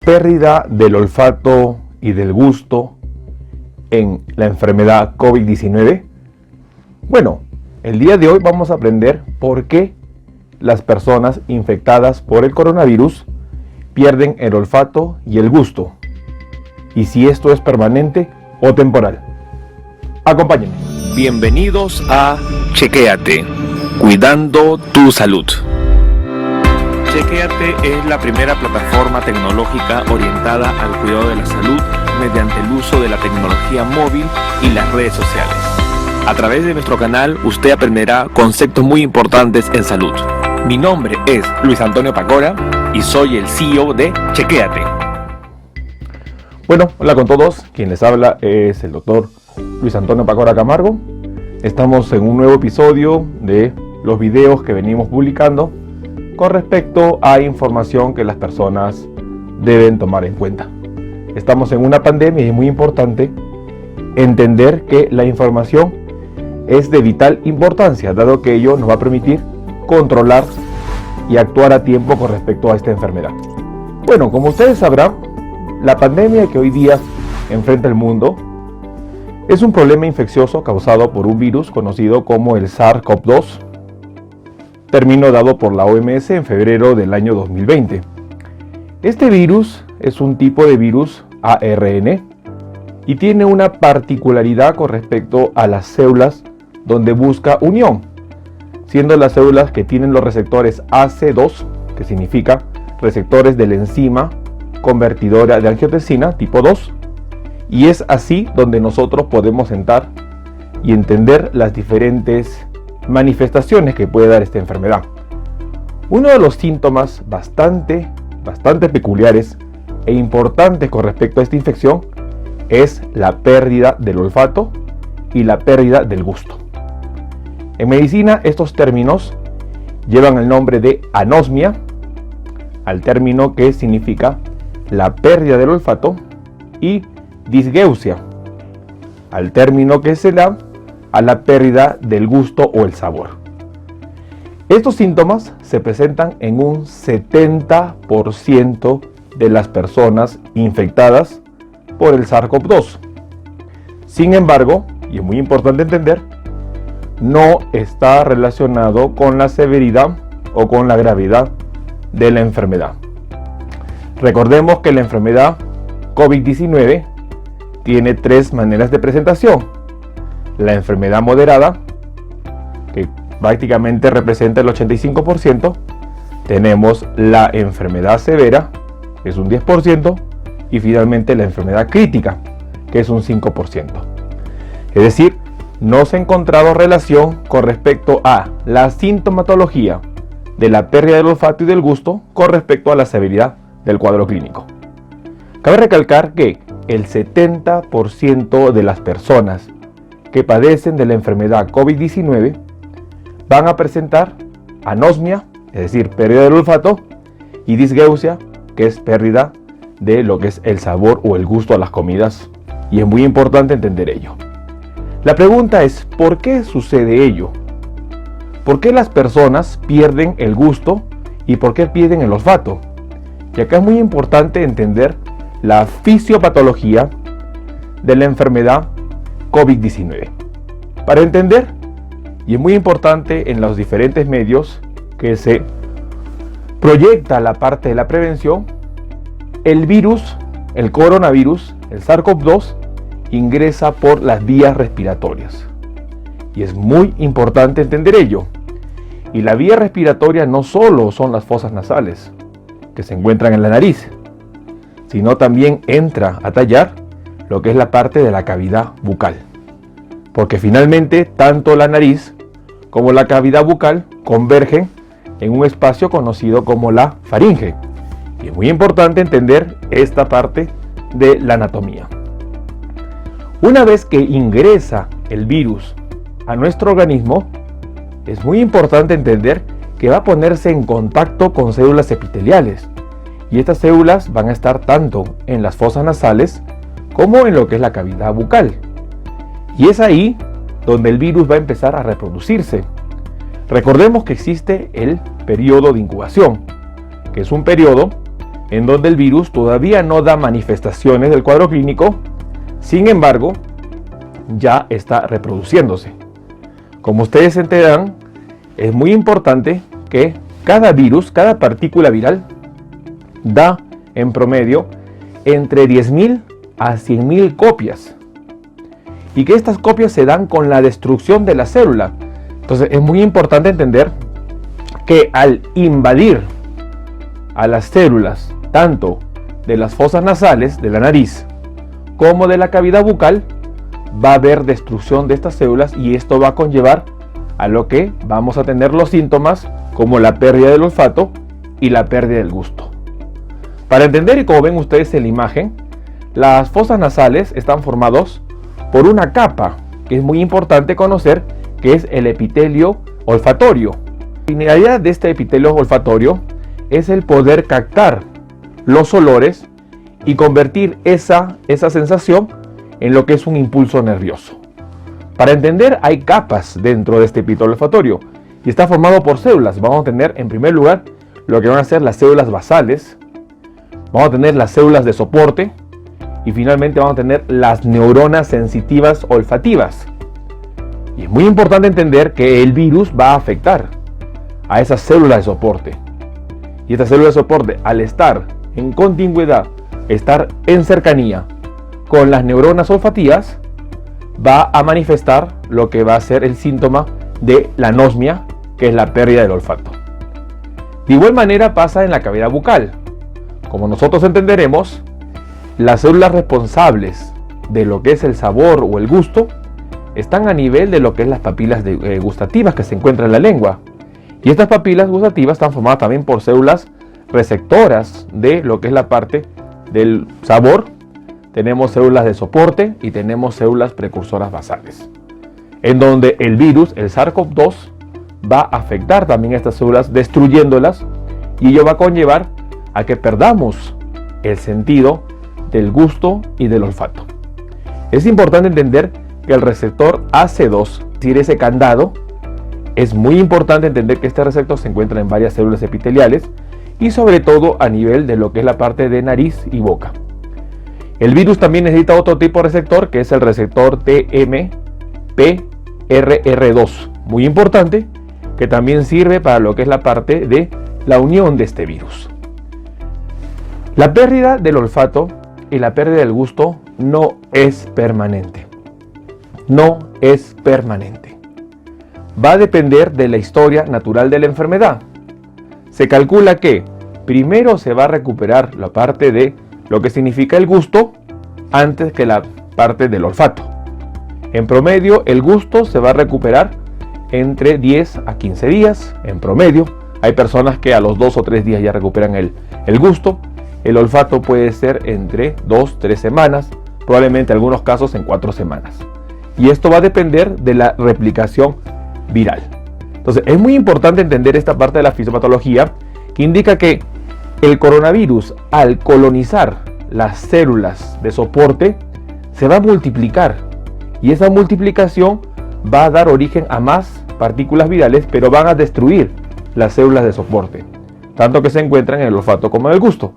pérdida del olfato y del gusto en la enfermedad COVID-19? Bueno, el día de hoy vamos a aprender por qué las personas infectadas por el coronavirus pierden el olfato y el gusto, y si esto es permanente o temporal. Acompáñenme. Bienvenidos a Chequéate, cuidando tu salud. Chequéate es la primera plataforma tecnológica orientada al cuidado de la salud mediante el uso de la tecnología móvil y las redes sociales. A través de nuestro canal usted aprenderá conceptos muy importantes en salud. Mi nombre es Luis Antonio Pacora y soy el CEO de Chequéate. Bueno, hola con todos. Quien les habla es el doctor Luis Antonio Pacora Camargo. Estamos en un nuevo episodio de los videos que venimos publicando con respecto a información que las personas deben tomar en cuenta. Estamos en una pandemia y es muy importante entender que la información es de vital importancia, dado que ello nos va a permitir controlar y actuar a tiempo con respecto a esta enfermedad. Bueno, como ustedes sabrán, la pandemia que hoy día enfrenta el mundo es un problema infeccioso causado por un virus conocido como el SARS-CoV-2, término dado por la OMS en febrero del año 2020. Este virus es un tipo de virus ARN y tiene una particularidad con respecto a las células donde busca unión, siendo las células que tienen los receptores AC2, que significa receptores de la enzima convertidora de angiotensina tipo 2, y es así donde nosotros podemos sentar y entender las diferentes manifestaciones que puede dar esta enfermedad. Uno de los síntomas bastante peculiares e importantes con respecto a esta infección es la pérdida del olfato y la pérdida del gusto. En medicina estos términos llevan el nombre de anosmia al término que significa la pérdida del olfato y disgeusia al término que se da a la pérdida del gusto o el sabor. Estos síntomas se presentan en un 70% de las personas infectadas por el SARS-CoV-2. Sin embargo, y es muy importante entender, no está relacionado con la severidad o con la gravedad de la enfermedad. Recordemos que la enfermedad COVID-19 tiene tres maneras de presentación. La enfermedad moderada, que prácticamente representa el 85%, tenemos la enfermedad severa, que es un 10%, y finalmente la enfermedad crítica, que es un 5%. Es decir, no se ha encontrado relación con respecto a la sintomatología de la pérdida del olfato y del gusto con respecto a la severidad del cuadro clínico. Cabe recalcar que el 70% de las personas que padecen de la enfermedad COVID-19 van a presentar anosmia, es decir, pérdida del olfato, y disgeusia, que es pérdida de lo que es el sabor o el gusto a las comidas, y es muy importante entender ello. La pregunta es, ¿por qué sucede ello? ¿Por qué las personas pierden el gusto y por qué pierden el olfato? Y acá es muy importante entender la fisiopatología de la enfermedad COVID-19. Para entender, y es muy importante en los diferentes medios que se proyecta la parte de la prevención, el virus, el coronavirus, el SARS-CoV-2, ingresa por las vías respiratorias. Y es muy importante entender ello. Y la vía respiratoria no solo son las fosas nasales, que se encuentran en la nariz, sino también entra a tallar lo que es la parte de la cavidad bucal. Porque finalmente tanto la nariz como la cavidad bucal convergen en un espacio conocido como la faringe. Y es muy importante entender esta parte de la anatomía. Una vez que ingresa el virus a nuestro organismo, es muy importante entender que va a ponerse en contacto con células epiteliales. Y estas células van a estar tanto en las fosas nasales como en lo que es la cavidad bucal. Y es ahí donde el virus va a empezar a reproducirse. Recordemos que existe el periodo de incubación, que es un periodo en donde el virus todavía no da manifestaciones del cuadro clínico, sin embargo, ya está reproduciéndose. Como ustedes se enterarán, es muy importante que cada virus, cada partícula viral, da en promedio entre 10.000 a 100.000 copias. Y que estas copias se dan con la destrucción de la célula. Entonces es muy importante entender que al invadir a las células, tanto de las fosas nasales, de la nariz, como de la cavidad bucal, va a haber destrucción de estas células y esto va a conllevar a lo que vamos a tener los síntomas como la pérdida del olfato y la pérdida del gusto. Para entender, y como ven ustedes en la imagen, las fosas nasales están formadas por una capa que es muy importante conocer, que es el epitelio olfatorio. La finalidad de este epitelio olfatorio es el poder captar los olores y convertir esa sensación en lo que es un impulso nervioso. Para entender, hay capas dentro de este epitelio olfatorio y está formado por células. Vamos a tener en primer lugar lo que van a ser las células basales, vamos a tener las células de soporte y finalmente vamos a tener las neuronas sensitivas olfativas. Y es muy importante entender que el virus va a afectar a esas células de soporte. Y estas células de soporte, al estar en contigüidad, estar en cercanía con las neuronas olfativas, va a manifestar lo que va a ser el síntoma de la anosmia, que es la pérdida del olfato. De igual manera pasa en la cavidad bucal. Como nosotros entenderemos, las células responsables de lo que es el sabor o el gusto están a nivel de lo que es las papilas gustativas que se encuentran en la lengua. Y estas papilas gustativas están formadas también por células receptoras de lo que es la parte del sabor. Tenemos células de soporte y tenemos células precursoras basales, en donde el virus, el SARS-CoV-2, va a afectar también a estas células, destruyéndolas, y ello va a conllevar a que perdamos el sentido del gusto y del olfato. Es importante entender que el receptor AC2, es decir, ese candado, es muy importante entender que este receptor se encuentra en varias células epiteliales y sobre todo a nivel de lo que es la parte de nariz y boca. El virus también necesita otro tipo de receptor, que es el receptor TMPRR2, muy importante, que también sirve para lo que es la parte de la unión de este virus. La pérdida del olfato y la pérdida del gusto no es permanente. No es permanente. Va a depender de la historia natural de la enfermedad. Se calcula que primero se va a recuperar la parte de lo que significa el gusto antes que la parte del olfato. En promedio, el gusto se va a recuperar entre 10 a 15 días. En promedio, hay personas que a los 2 o 3 días ya recuperan el gusto. El olfato puede ser entre 2-3 semanas, probablemente en algunos casos en 4 semanas. Y esto va a depender de la replicación viral. Entonces es muy importante entender esta parte de la fisiopatología, que indica que el coronavirus, al colonizar las células de soporte, se va a multiplicar. Y esa multiplicación va a dar origen a más partículas virales, pero van a destruir las células de soporte, tanto que se encuentran en el olfato como en el gusto.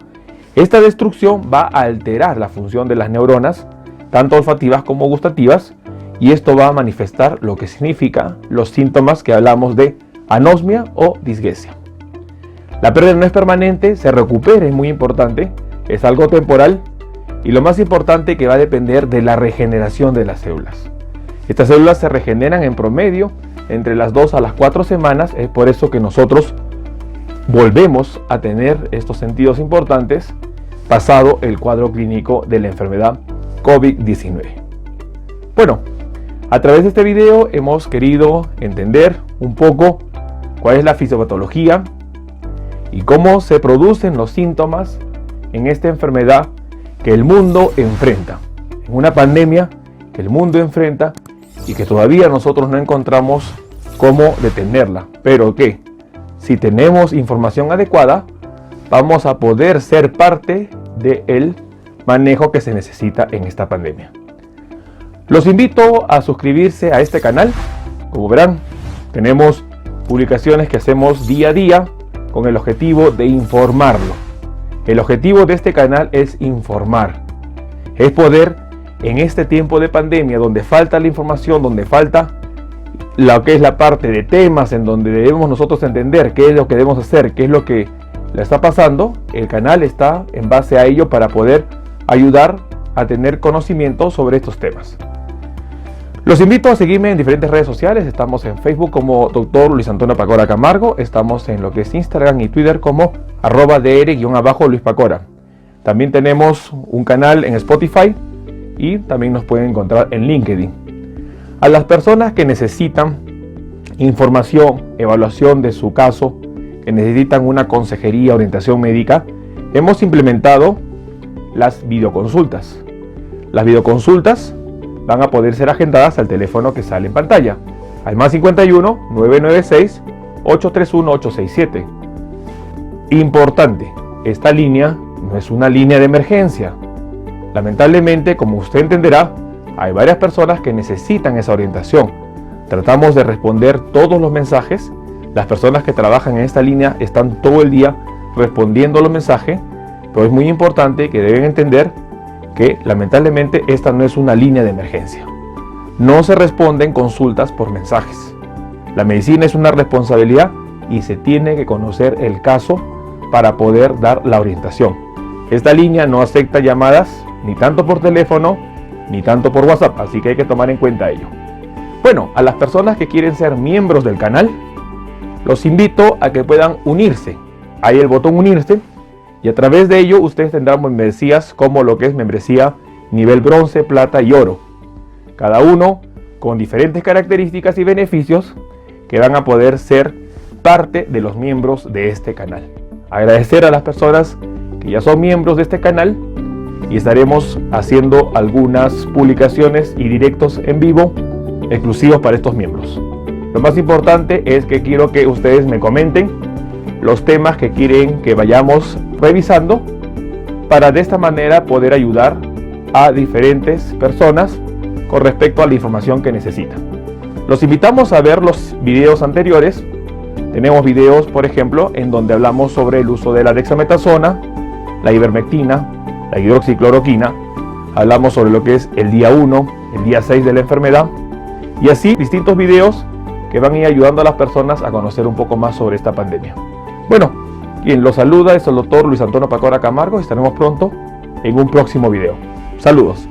Esta destrucción va a alterar la función de las neuronas, tanto olfativas como gustativas, y esto va a manifestar lo que significa los síntomas que hablamos de anosmia o disgnesia. La pérdida no es permanente, se recupera, es muy importante, es algo temporal, y lo más importante que va a depender de la regeneración de las células. Estas células se regeneran en promedio entre las 2 a las 4 semanas, es por eso que nosotros volvemos a tener estos sentidos importantes pasado el cuadro clínico de la enfermedad COVID-19. Bueno, a través de este video hemos querido entender un poco cuál es la fisiopatología y cómo se producen los síntomas en esta enfermedad que el mundo enfrenta, en una pandemia que el mundo enfrenta y que todavía nosotros no encontramos cómo detenerla, pero que si tenemos información adecuada vamos a poder ser parte del manejo que se necesita en esta pandemia. Los invito a suscribirse a este canal. Como verán, tenemos publicaciones que hacemos día a día con el objetivo de informarlo. El objetivo de este canal es informar, es poder en este tiempo de pandemia donde falta la información, donde falta lo que es la parte de temas en donde debemos nosotros entender qué es lo que debemos hacer, qué es lo que le está pasando, el canal está en base a ello para poder ayudar a tener conocimiento sobre estos temas. Los invito a seguirme en diferentes redes sociales. Estamos en Facebook como Dr. Luis Antonio Pacora Camargo. Estamos en lo que es Instagram y Twitter como @dr_Luis Pacora. También tenemos un canal en Spotify y también nos pueden encontrar en LinkedIn. A las personas que necesitan información, evaluación de su caso, que necesitan una consejería, orientación médica, hemos implementado las videoconsultas. Las videoconsultas van a poder ser agendadas al teléfono que sale en pantalla, al +51 996 831 867. Importante, esta línea no es una línea de emergencia. Lamentablemente, como usted entenderá, hay varias personas que necesitan esa orientación. Tratamos de responder todos los mensajes. Las personas que trabajan en esta línea están todo el día respondiendo los mensajes, pero es muy importante que deben entender que lamentablemente esta no es una línea de emergencia. No se responden consultas por mensajes. La medicina es una responsabilidad y se tiene que conocer el caso para poder dar la orientación. Esta línea no acepta llamadas ni tanto por teléfono ni tanto por WhatsApp, así que hay que tomar en cuenta ello. Bueno, a las personas que quieren ser miembros del canal, los invito a que puedan unirse. Hay el botón unirse y a través de ello ustedes tendrán membresías como lo que es membresía nivel bronce, plata y oro. Cada uno con diferentes características y beneficios que van a poder ser parte de los miembros de este canal. Agradecer a las personas que ya son miembros de este canal y estaremos haciendo algunas publicaciones y directos en vivo exclusivos para estos miembros. Lo más importante es que quiero que ustedes me comenten los temas que quieren que vayamos revisando para de esta manera poder ayudar a diferentes personas con respecto a la información que necesitan. Los invitamos a ver los videos anteriores. Tenemos videos, por ejemplo, en donde hablamos sobre el uso de la dexametasona, la ivermectina, la hidroxicloroquina. Hablamos sobre lo que es el día 1, el día 6 de la enfermedad y así distintos videos que van a ir ayudando a las personas a conocer un poco más sobre esta pandemia. Bueno, quien los saluda es el doctor Luis Antonio Pacora Camargo. Estaremos pronto en un próximo video. Saludos.